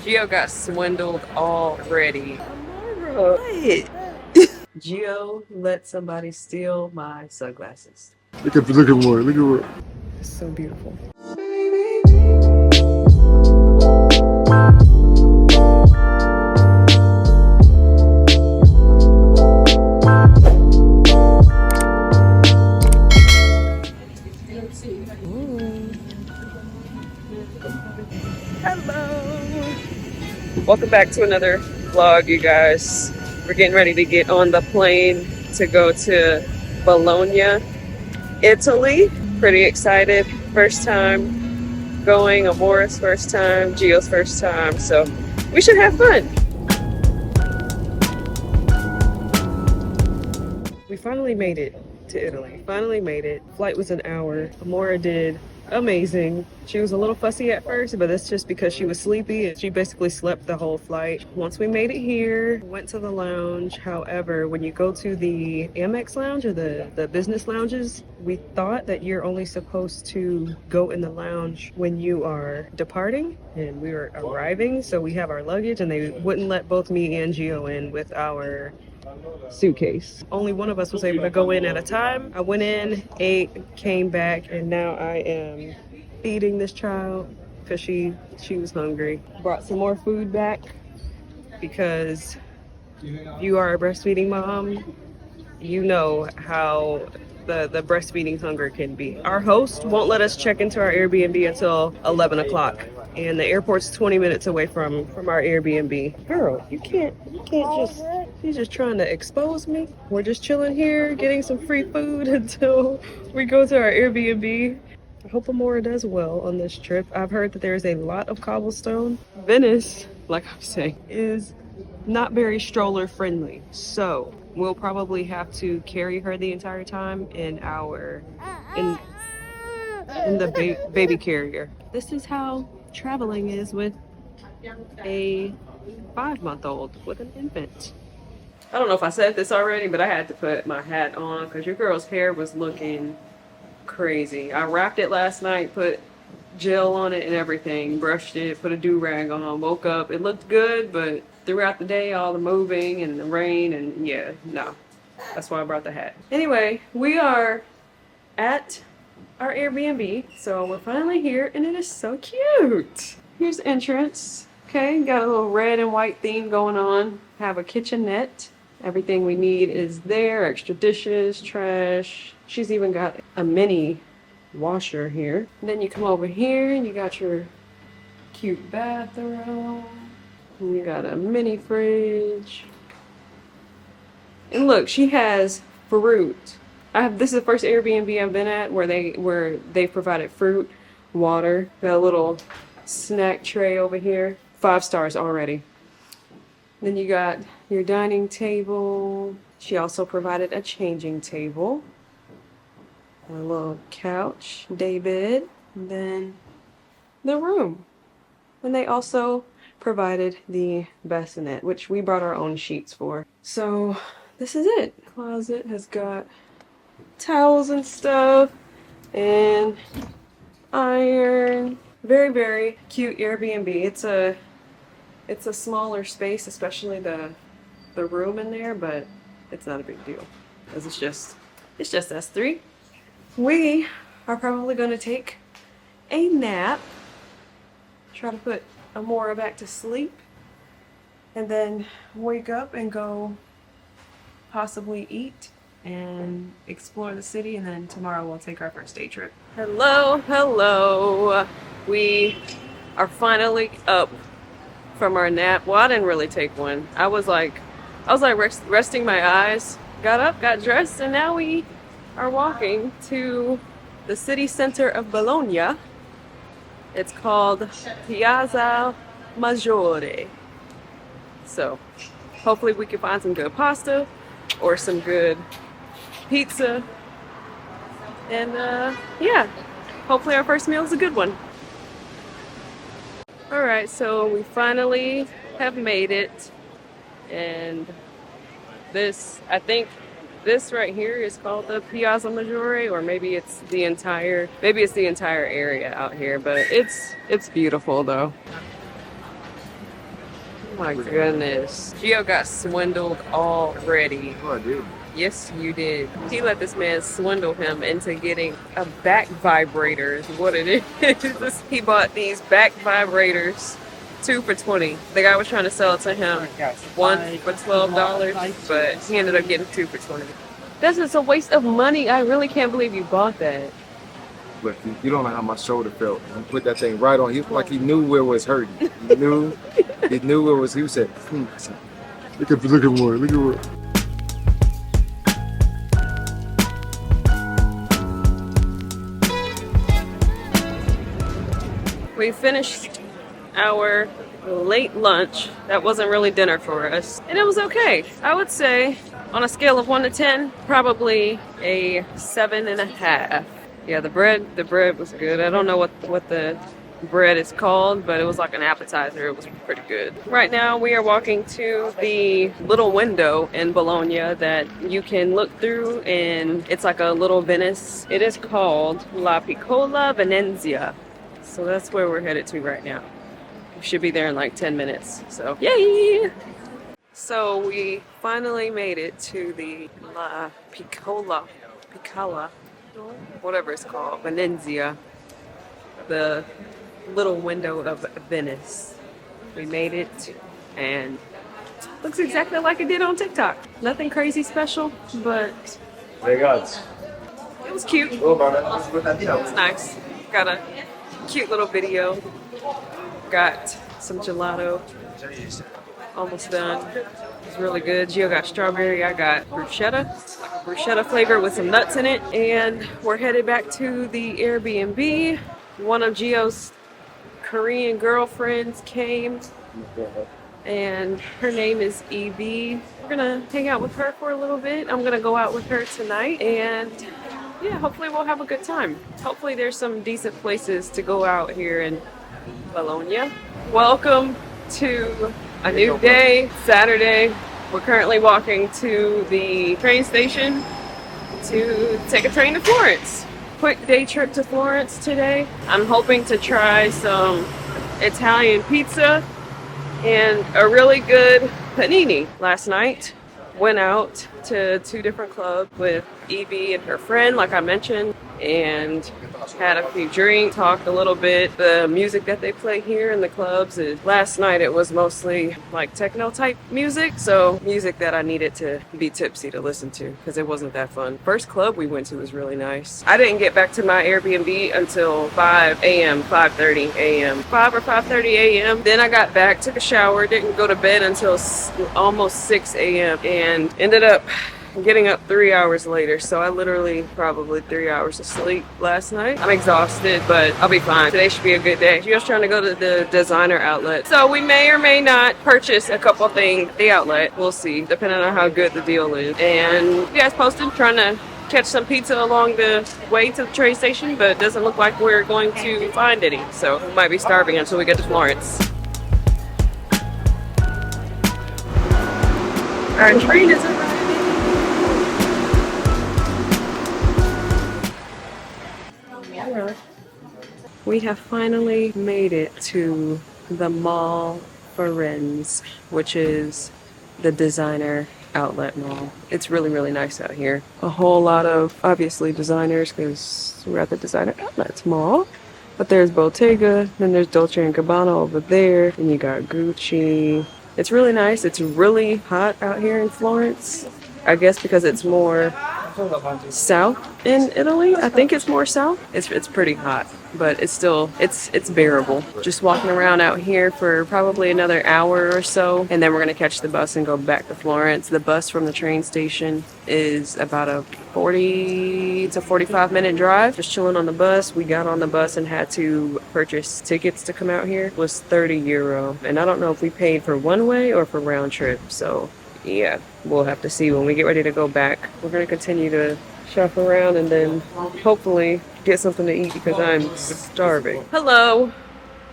Gio got swindled already. Amara. What? Gio let somebody steal my sunglasses. Look at more. Look at more. It's so beautiful. Hello. Welcome back to another vlog, you guys. We're getting ready to get on the plane to go to Bologna, Italy. Pretty excited. First time going, Amora's first time, Gio's first time, so we should have fun. We finally made it to Italy. Finally made it. Flight was an hour. Amora did amazing. She was a little fussy at first, but that's just because she was sleepy and she basically slept the whole flight. Once we made it here, went to the lounge. However, when you go to the Amex lounge or the business lounges, we thought that you're only supposed to go in the lounge when you are departing, and we were arriving, so we have our luggage and they wouldn't let both me and Gio in with our suitcase. Only one of us was able to go in at a time. I went in, ate, came back, and now I am feeding this child because she was hungry. Brought some more food back because if you are a breastfeeding mom, you know how the breastfeeding hunger can be. Our host won't let us check into our Airbnb until 11 o'clock. And the airport's 20 minutes away from our Airbnb. Girl, you can't just, she's just trying to expose me. We're just chilling here, getting some free food until we go to our Airbnb. I hope Amora does well on this trip. I've heard that there's a lot of cobblestone. Venice, like I'm saying, is not very stroller friendly. So we'll probably have to carry her the entire time in the baby carrier. This is how traveling is with a 5-month-old with an infant. I don't know if I said this already, but I had to put my hat on because your girl's hair was looking crazy. I wrapped it last night, put gel on it and everything, brushed it, put a do-rag on, woke up. It looked good, but throughout the day, all the moving and the rain and yeah, no. That's why I brought the hat. Anyway, we are at our Airbnb, so we're finally here and it is so cute. Here's the entrance. Okay, got a little red and white theme going on. Have a kitchenette. Everything we need is there. Extra dishes, trash. She's even got a mini washer here. And then you come over here and you got your cute bathroom. And you got a mini fridge. And look, she has fruit. This is the first Airbnb I've been at where they provided fruit, water. Got a little snack tray over here. 5 stars already. Then you got your dining table. She also provided a changing table. A little couch, day bed, and then the room. And they also provided the bassinet, which we brought our own sheets for. So this is it. Closet has got towels and stuff and iron. Very, very cute Airbnb. It's a smaller space, especially the room in there, but it's not a big deal because it's just us 3. We are probably going to take a nap, try to put Amora back to sleep, and then wake up and go possibly eat and explore the city, and then tomorrow we'll take our first day trip. Hello. We are finally up from our nap. Well, I didn't really take one. I was like resting my eyes, got up, got dressed, and now we are walking to the city center of Bologna. It's called Piazza Maggiore. So hopefully we can find some good pasta or some good pizza. And yeah, hopefully our first meal is a good one. Alright, so we finally have made it. And I think this right here is called the Piazza Maggiore, or maybe it's the entire area out here, but it's beautiful though. My goodness. Gio got swindled already. Oh, I did. Yes, you did. He let this man swindle him into getting a back vibrator, is what it is. He bought these back vibrators, 2 for $20. The guy was trying to sell it to him, 1 for $12, but he ended up getting 2 for $20. This is a waste of money. I really can't believe you bought that. Look, you don't know how my shoulder felt. He put that thing right on. He like he knew where it was hurting. He knew where it was. He said, Look at more. Look at what. We finished our late lunch. That wasn't really dinner for us. And it was okay. I would say on a scale of 1 to 10, probably a 7.5. Yeah, the bread was good. I don't know what the bread is called, but it was like an appetizer. It was pretty good. Right now we are walking to the little window in Bologna that you can look through, and it's like a little Venice. It is called La Piccola Venezia. So that's where we're headed to right now. We should be there in like 10 minutes. So yay! So we finally made it to the La Piccola, whatever it's called, Venezia, the little window of Venice. We made it, and it looks exactly like it did on TikTok. Nothing crazy special, but it was cute. It was nice. Got a cute little video. Got some gelato. Almost done. It's really good. Gio got strawberry. I got bruschetta. Bruschetta flavor with some nuts in it. And we're headed back to the Airbnb. One of Gio's Korean girlfriends came, and her name is Evie. We're gonna hang out with her for a little bit. I'm gonna go out with her tonight, and yeah, hopefully we'll have a good time. Hopefully there's some decent places to go out here in Bologna. Welcome to a new day, Saturday. We're currently walking to the train station to take a train to Florence. Quick day trip to Florence today. I'm hoping to try some Italian pizza and a really good panini. Last night, went out to 2 different clubs with Evie and her friend, like I mentioned, and had a few drinks, talked a little bit. The music that they play here in the clubs is, last night it was mostly like techno type music, so music that I needed to be tipsy to listen to because it wasn't that fun. First club we went to was really nice. I didn't get back to my Airbnb until 5 a.m., 5:30 a.m. 5 or 5:30 a.m. Then I got back, took a shower, didn't go to bed until almost 6 a.m. and ended up getting up 3 hours later, so I literally probably 3 hours of sleep last night. I'm exhausted, but I'll be fine. Today should be a good day. Just trying to go to the designer outlet, so we may or may not purchase a couple things at the outlet. We'll see, depending on how good the deal is. And you guys posted, trying to catch some pizza along the way to the train station, but it doesn't look like we're going to find any, so we might be starving until we get to Florence. Our train is arriving. We have finally made it to the Mall Florence, which is the designer outlet mall. It's really, really nice out here. A whole lot of, obviously, designers because we're at the designer outlet mall. But there's Bottega, then there's Dolce & Gabbana over there, and you got Gucci. It's really nice. It's really hot out here in Florence. I guess because it's more south in Italy. I think it's more south. It's pretty hot, but it's still, it's bearable. Just walking around out here for probably another hour or so, and then we're gonna catch the bus and go back to Florence. The bus from the train station is about a 40 to 45 minute drive. Just chilling on the bus. We got on the bus and had to purchase tickets to come out here. It was €30, and I don't know if we paid for one way or for round trip, so yeah, we'll have to see when we get ready to go back. We're going to continue to shop around and then hopefully get something to eat because I'm starving. Hello,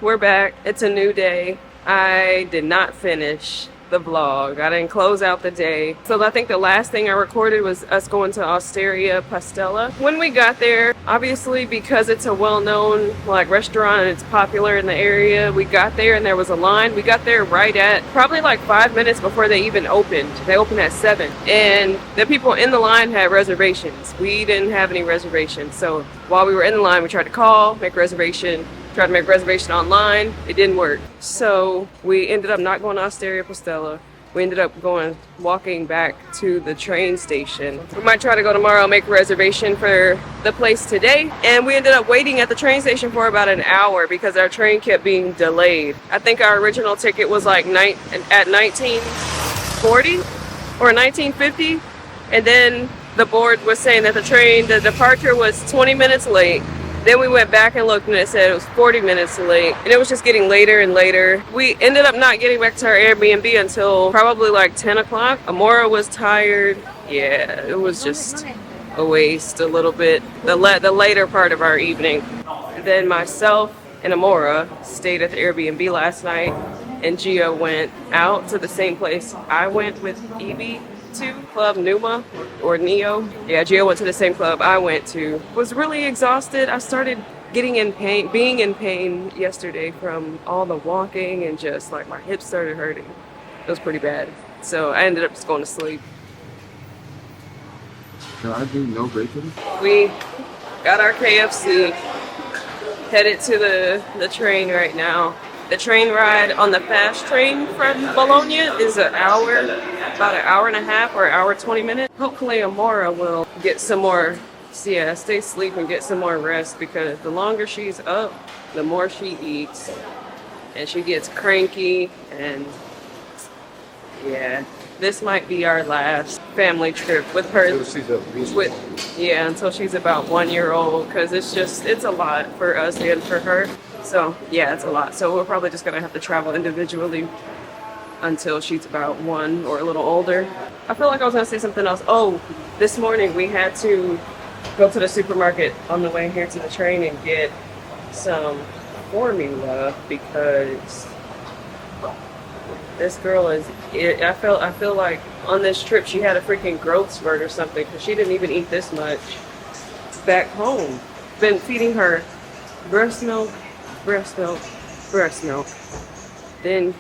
we're back. It's a new day. I did not finish the vlog. I didn't close out the day. So I think the last thing I recorded was us going to Osteria Pastella. When we got there, obviously because it's a well-known like restaurant and it's popular in the area, we got there and there was a line. We got there right at probably like 5 minutes before they even opened. They opened at 7. And the people in the line had reservations. We didn't have any reservations. So while we were in the line, we tried to call, make a reservation. Tried to make a reservation online. It didn't work. So we ended up not going to Osteria Pastella. We ended up walking back to the train station. We might try to go tomorrow, make a reservation for the place today. And we ended up waiting at the train station for about an hour because our train kept being delayed. I think our original ticket was like at 1940 or 1950. And then the board was saying that the departure was 20 minutes late. Then we went back and looked and it said it was 40 minutes late. And it was just getting later and later. We ended up not getting back to our Airbnb until probably like 10 o'clock. Amora was tired. Yeah, it was just a waste a little bit. The later part of our evening. And then myself and Amora stayed at the Airbnb last night. And Gio went out to the same place I went with Evie to, Club Numa or Neo. Yeah, Gio went to the same club I went to. Was really exhausted. I started being in pain yesterday from all the walking and just like my hips started hurting. It was pretty bad. So I ended up just going to sleep. Can I do no bacon? We got our KFC, headed to the train right now. The train ride on the fast train from Bologna is about an hour and a half or an hour 20 minutes. Hopefully Amora will get some more, stay asleep and get some more rest because the longer she's up, the more she eats. And she gets cranky and yeah, this might be our last family trip with her. Until she's about 1 year old because it's a lot for us and for her. So yeah, it's a lot. So we're probably just gonna have to travel individually until she's about 1 or a little older. I feel like I was gonna say something else. Oh, this morning we had to go to the supermarket on the way here to the train and get some formula because this girl I feel like on this trip she had a freaking growth spurt or something because she didn't even eat this much back home. Been feeding her breast milk. Then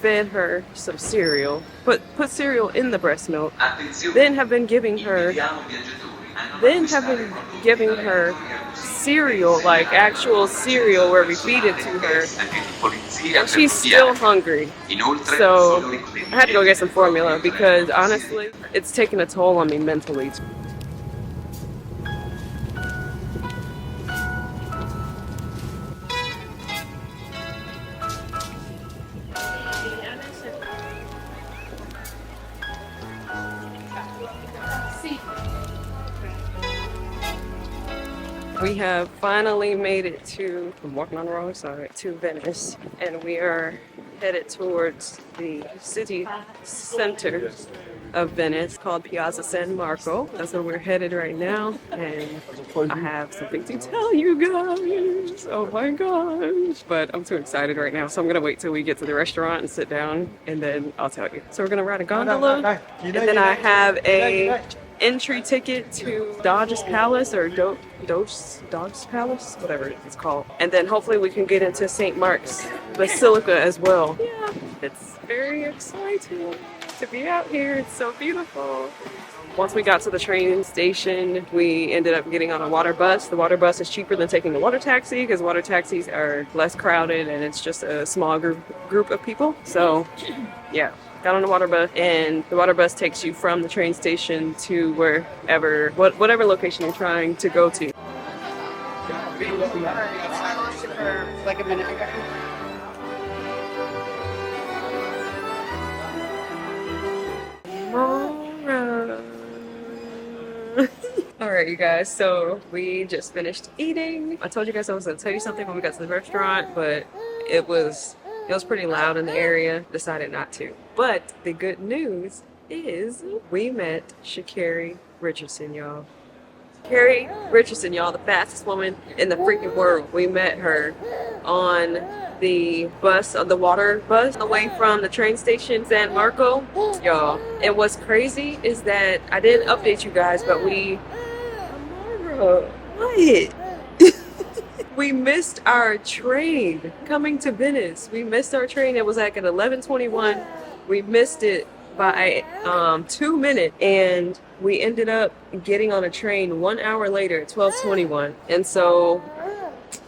fed her some cereal. Put cereal in the breast milk. Then have been giving her cereal, like actual cereal where we feed it to her. And she's still hungry. So I had to go get some formula because honestly, it's taking a toll on me mentally. We have finally made it to, I'm walking on the wrong side, to Venice, and we are headed towards the city center of Venice called Piazza San Marco. That's where we're headed right now, and I have something to tell you guys. Oh my gosh. But I'm too excited right now, so I'm gonna wait till we get to the restaurant and sit down, and then I'll tell you. So we're gonna ride a gondola, and then I have a entry ticket to Doge's Palace or Doge's Palace, whatever it's called. And then hopefully we can get into St. Mark's Basilica as well. Yeah, it's very exciting to be out here. It's so beautiful. Once we got to the train station, we ended up getting on a water bus. The water bus is cheaper than taking the water taxi because water taxis are less crowded and it's just a small group of people. So yeah. Got on the water bus, and the water bus takes you from the train station to whatever location you're trying to go to. Like a minute ago. Alright, you guys, so we just finished eating. I told you guys I was going to tell you something when we got to the restaurant, but it was pretty loud in the area. Decided not to. But the good news is we met Sha'Carri Richardson, y'all. Carrie Richardson, y'all, the fastest woman in the freaking world. We met her on the bus, the water bus, away from the train station San Marco. Y'all, and what's crazy is that I didn't update you guys, but Amara, what? We missed our train coming to Venice. We missed our train. It was like at 11:21. We missed it by 2 minutes, and we ended up getting on a train 1 hour later at 12:21. And so,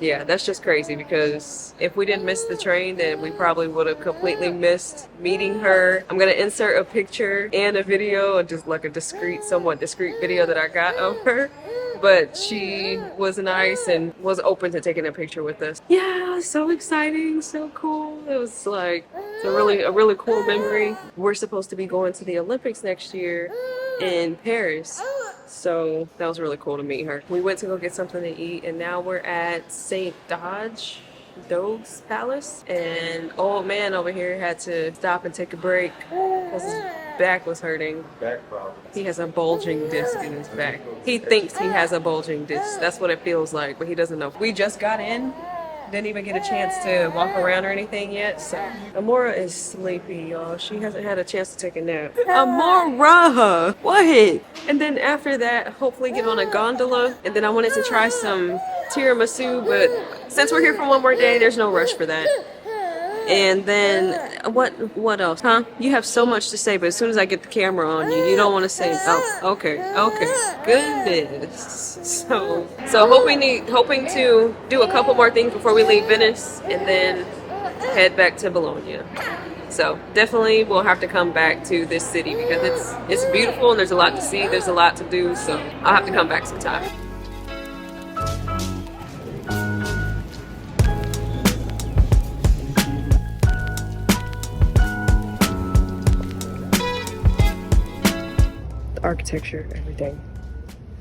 yeah, that's just crazy, because if we didn't miss the train, then we probably would have completely missed meeting her. I'm gonna insert a picture and a video, just like a somewhat discreet video that I got of her. But she was nice and was open to taking a picture with us. Yeah, so exciting, so cool. It was like a really cool memory. We're supposed to be going to the Olympics next year in Paris. So that was really cool to meet her. We went to go get something to eat, and now we're at St. Doge's Palace. And old man over here had to stop and take a break because his back was hurting. Back problem. He has a bulging disc in his back. He thinks he has a bulging disc. That's what it feels like, but he doesn't know. We just got in. Didn't even get a chance to walk around or anything yet. So Amora is sleepy, y'all. She hasn't had a chance to take a nap. Amora! What? And then after that, hopefully get on a gondola. And then I wanted to try some tiramisu, but since we're here for one more day, there's no rush for that. And then what else? Huh? You have so much to say, but as soon as I get the camera on you, you don't want to say, oh, okay. Goodness. So hoping to do a couple more things before we leave Venice and then head back to Bologna. So definitely we'll have to come back to this city because it's beautiful and there's a lot to see, there's a lot to do, so I'll have to come back sometime. Architecture every day.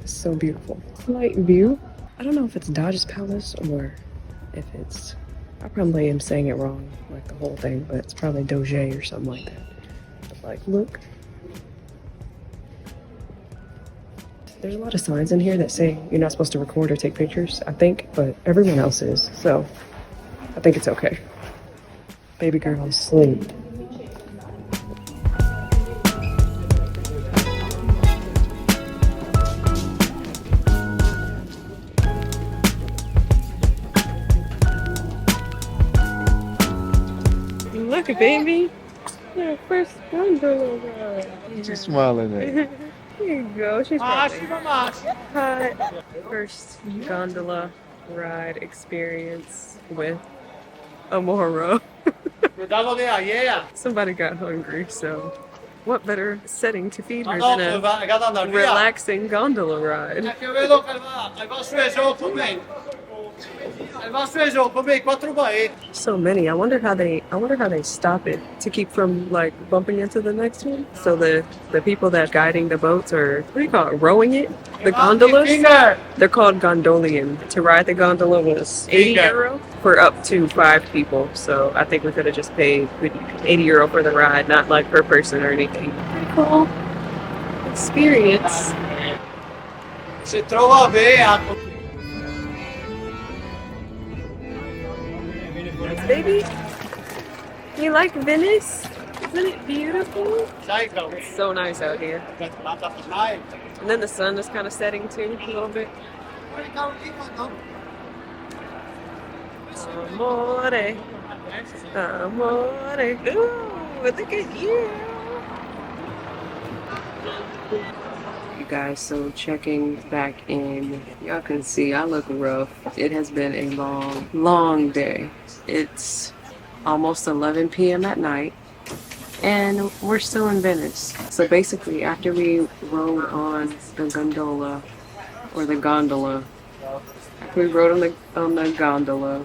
It's so beautiful. Light view. I don't know if it's Doge's Palace or if it's, I probably am saying it wrong, like the whole thing, but it's probably Doge or something like that. But like, look. There's a lot of signs in here that say you're not supposed to record or take pictures, I think, but everyone else is, so I think it's okay. Baby girl is asleep. Look, baby. Your first gondola ride. She's smiling at you. Here you go. She's probably hot. First gondola ride experience with Amora. Somebody got hungry, so what better setting to feed her than a relaxing gondola ride? So many. I wonder how they stop it to keep from like bumping into the next one. So the people that guiding the boats, or what do you call it, rowing it? The gondolas? They're called gondolian. To ride the gondola was 80 euro for up to 5 people. So I think we could have just paid 80 euro for the ride, not like per person or anything. Pretty cool experience. Baby, you like Venice? Isn't it beautiful? It's so nice out here. And then the sun is kind of setting too, a little bit. Amore. Amore. Ooh, look at you. You guys, so checking back in. Y'all can see I look rough. It has been a long day. It's almost 11 p.m. at night and we're still in Venice. So basically after we rode on the gondola, after we rode on the gondola,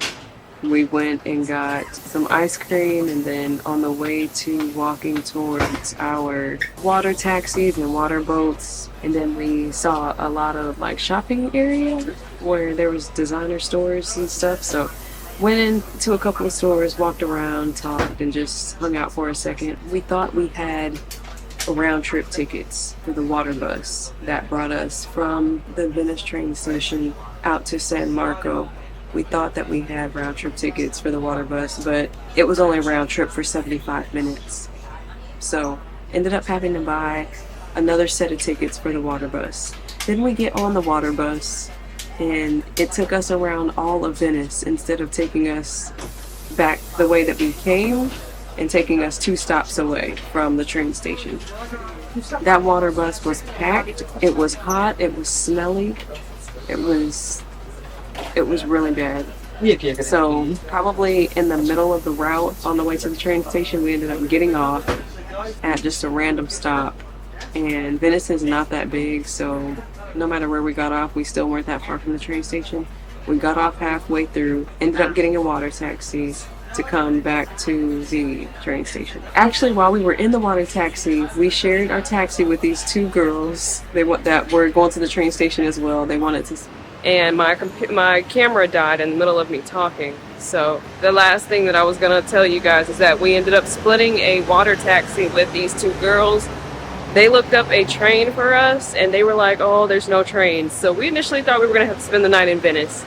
we went and got some ice cream, and then on the way to walking towards our water taxis and water boats, and then we saw a lot of like shopping area where there was designer stores and stuff. So went into a couple of stores, walked around, talked, and just hung out for a second. We thought we had round trip tickets for the water bus that brought us from the Venice train station out to San Marco. We thought that we had round trip tickets for the water bus, but it was only round trip for 75 minutes. So ended up having to buy another set of tickets for the water bus. Then we get on the water bus and it took us around all of Venice instead of taking us back the way that we came and taking us 2 stops away from the train station. That water bus was packed. It was hot. It was smelly. It was really bad. So probably in the middle of the route on the way to the train station, we ended up getting off at just a random stop. And Venice is not that big, so no matter where we got off, we still weren't that far from the train station. We got off halfway through, ended up getting a water taxi to come back to the train station. Actually, while we were in the water taxi, we shared our taxi with these 2 girls. That were going to the train station as well. They wanted to. And my camera died in the middle of me talking. So the last thing that I was gonna tell you guys is that we ended up splitting a water taxi with these 2 girls. They looked up a train for us and they were like, oh, there's no trains. So we initially thought we were gonna have to spend the night in Venice.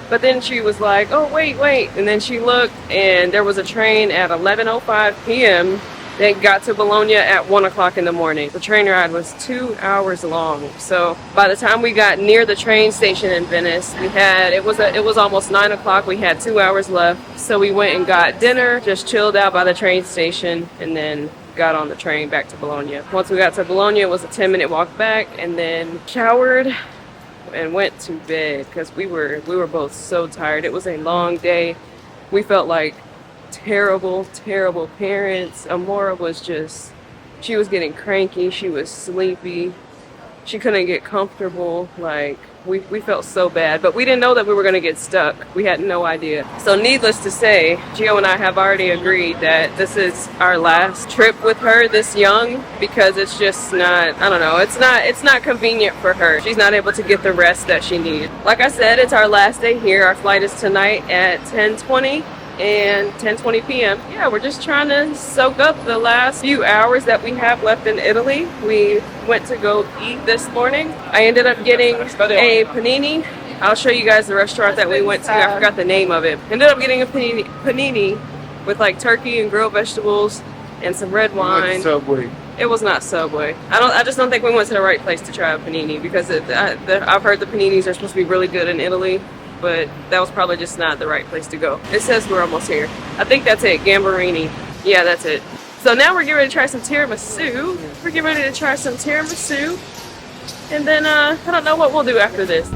But then she was like, oh, wait. And then she looked and there was a train at 11:05 p.m. that got to Bologna at 1 o'clock in the morning. The train ride was 2 hours long. So by the time we got near the train station in Venice, it was almost 9 o'clock. We had 2 hours left. So we went and got dinner, just chilled out by the train station, and then got on the train back to Bologna. Once we got to Bologna, it was a 10-minute walk back, and then showered and went to bed because we were both so tired. It was a long day. We felt like terrible parents. Amora she was getting cranky. She was sleepy. She couldn't get comfortable. Like we felt so bad, but we didn't know that we were going to get stuck. We had no idea. So needless to say, Gio and I have already agreed that this is our last trip with her this young, because it's just not, I don't know, it's not convenient for her. She's not able to get the rest that she needed. Like I said, it's our last day here. Our flight is tonight at 10:20 and 10:20 p.m. Yeah, we're just trying to soak up the last few hours that we have left in Italy. We went to go eat this morning. I ended up getting a panini. I'll show you guys the restaurant that we went to. I forgot the name of it. Ended up getting a panini with like turkey and grilled vegetables and some red wine. Subway. It was not Subway. I just don't think we went to the right place to try a panini, because I've heard the paninis are supposed to be really good in Italy, but that was probably just not the right place to go. It says we're almost here. I think that's it, Gambarini. Yeah, that's it. So now we're getting ready to try some tiramisu. We're getting ready to try some tiramisu. And then I don't know what we'll do after this.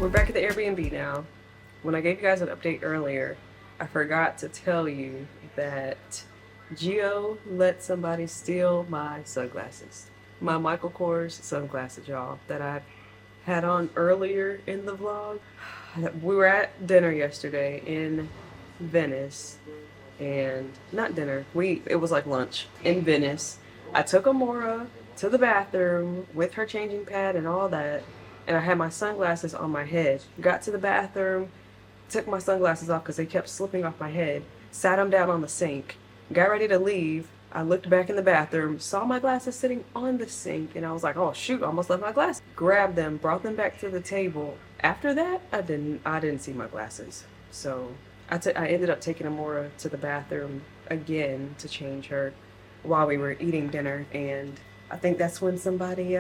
We're back at the Airbnb now. When I gave you guys an update earlier, I forgot to tell you that Gio let somebody steal my sunglasses. My Michael Kors sunglasses, y'all, that I had on earlier in the vlog. We were at dinner yesterday in Venice, and not dinner, it was like lunch in Venice. I took Amora to the bathroom with her changing pad and all that, and I had my sunglasses on my head. Got to the bathroom, took my sunglasses off because they kept slipping off my head, sat them down on the sink, got ready to leave. I looked back in the bathroom, saw my glasses sitting on the sink, and I was like, oh shoot, I almost left my glasses. Grabbed them, brought them back to the table. After that, I didn't see my glasses. So I ended up taking Amora to the bathroom again to change her while we were eating dinner, and I think that's when somebody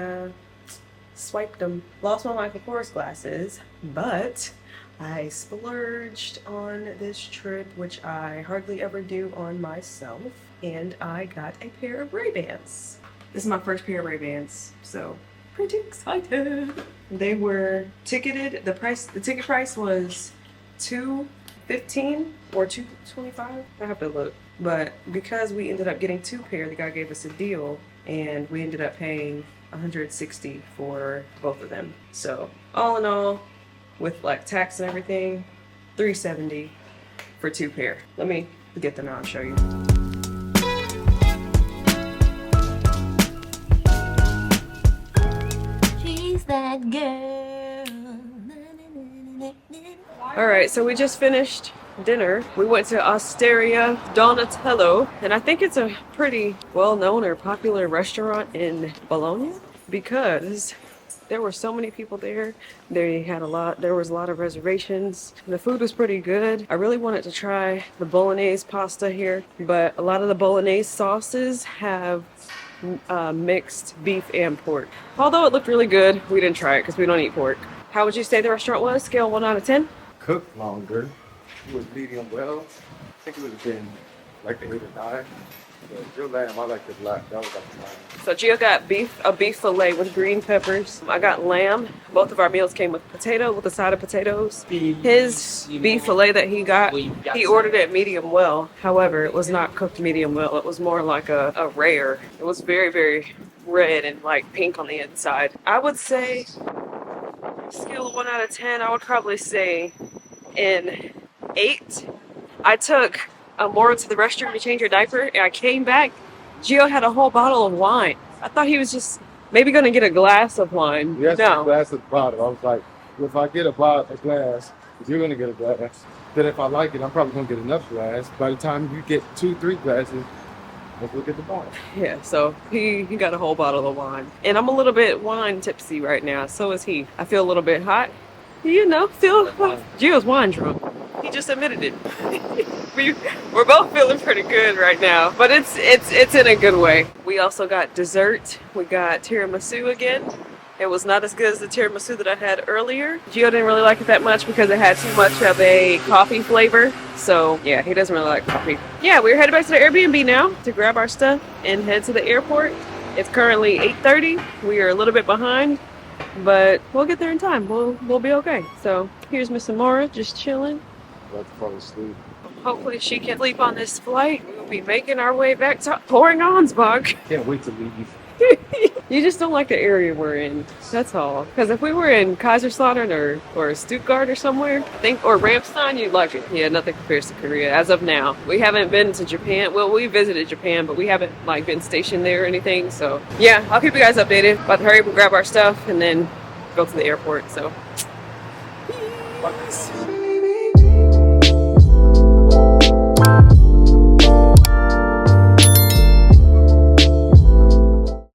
swiped them. Lost my Michael Kors glasses, but I splurged on this trip, which I hardly ever do on myself, and I got a pair of Ray-Bans. This is my first pair of Ray-Bans, so pretty excited. They were ticketed. The ticket price was $215 or $225. I have to look. But because we ended up getting 2 pair, the guy gave us a deal, and we ended up paying $160 for both of them. So all in all, with like tax and everything, $370 for 2 pair. Let me get them out and show you. She's that girl. All right, so we just finished dinner. We went to Osteria Donatello, and I think it's a pretty well-known or popular restaurant in Bologna because there were so many people there. There was a lot of reservations. The food was pretty good. I really wanted to try the bolognese pasta here, but a lot of the bolognese sauces have mixed beef and pork. Although it looked really good, we didn't try it because we don't eat pork. How would you say the restaurant was? Scale 1 out of 10? Cooked longer. It was medium well. I think it would have been like the 8 or 9. But your lamb, I like the black. That was like the 9. So Gio got a beef fillet with green peppers. I got lamb. Both of our meals came with potato, with a side of potatoes. His beef fillet that he got, he ordered it medium well. However, it was not cooked medium well. It was more like a rare. It was very, very red and like pink on the inside. I would say, scale of 1 out of 10, I would probably say an 8. I took Amora to the restroom to change her diaper, and I came back. Gio had a whole bottle of wine. I thought he was just maybe going to get a glass of wine. Yes, No. a glass of the bottle. I was like, well, if I get a glass, if you're going to get a glass, then if I like it, I'm probably going to get enough glass. By the time you get 2-3 glasses, let's look at the bottle. Yeah, so he got a whole bottle of wine. And I'm a little bit wine tipsy right now. So is he. I feel a little bit hot. You know, Gio's wine drunk. He just admitted it. We're both feeling pretty good right now, but it's in a good way. We also got dessert. We got tiramisu again. It was not as good as the tiramisu that I had earlier. Gio didn't really like it that much because it had too much of a coffee flavor. So yeah, he doesn't really like coffee. Yeah, we're headed back to the Airbnb now to grab our stuff and head to the airport. It's currently 8:30. We are a little bit behind, but we'll get there in time. We'll be okay. So here's Miss Amora just chilling. About to fall asleep. Hopefully she can sleep on this flight. We'll be making our way back to pouring Ansbach. Can't wait to leave. You just don't like the area we're in. That's all. Because if we were in Kaiserslautern or Stuttgart or somewhere, or Ramstein, you'd like it. Yeah, nothing compares to Korea as of now. We haven't been to Japan. Well, we visited Japan, but we haven't been stationed there or anything. So yeah, I'll keep you guys updated. About to hurry up and grab our stuff and then go to the airport. So. Peace.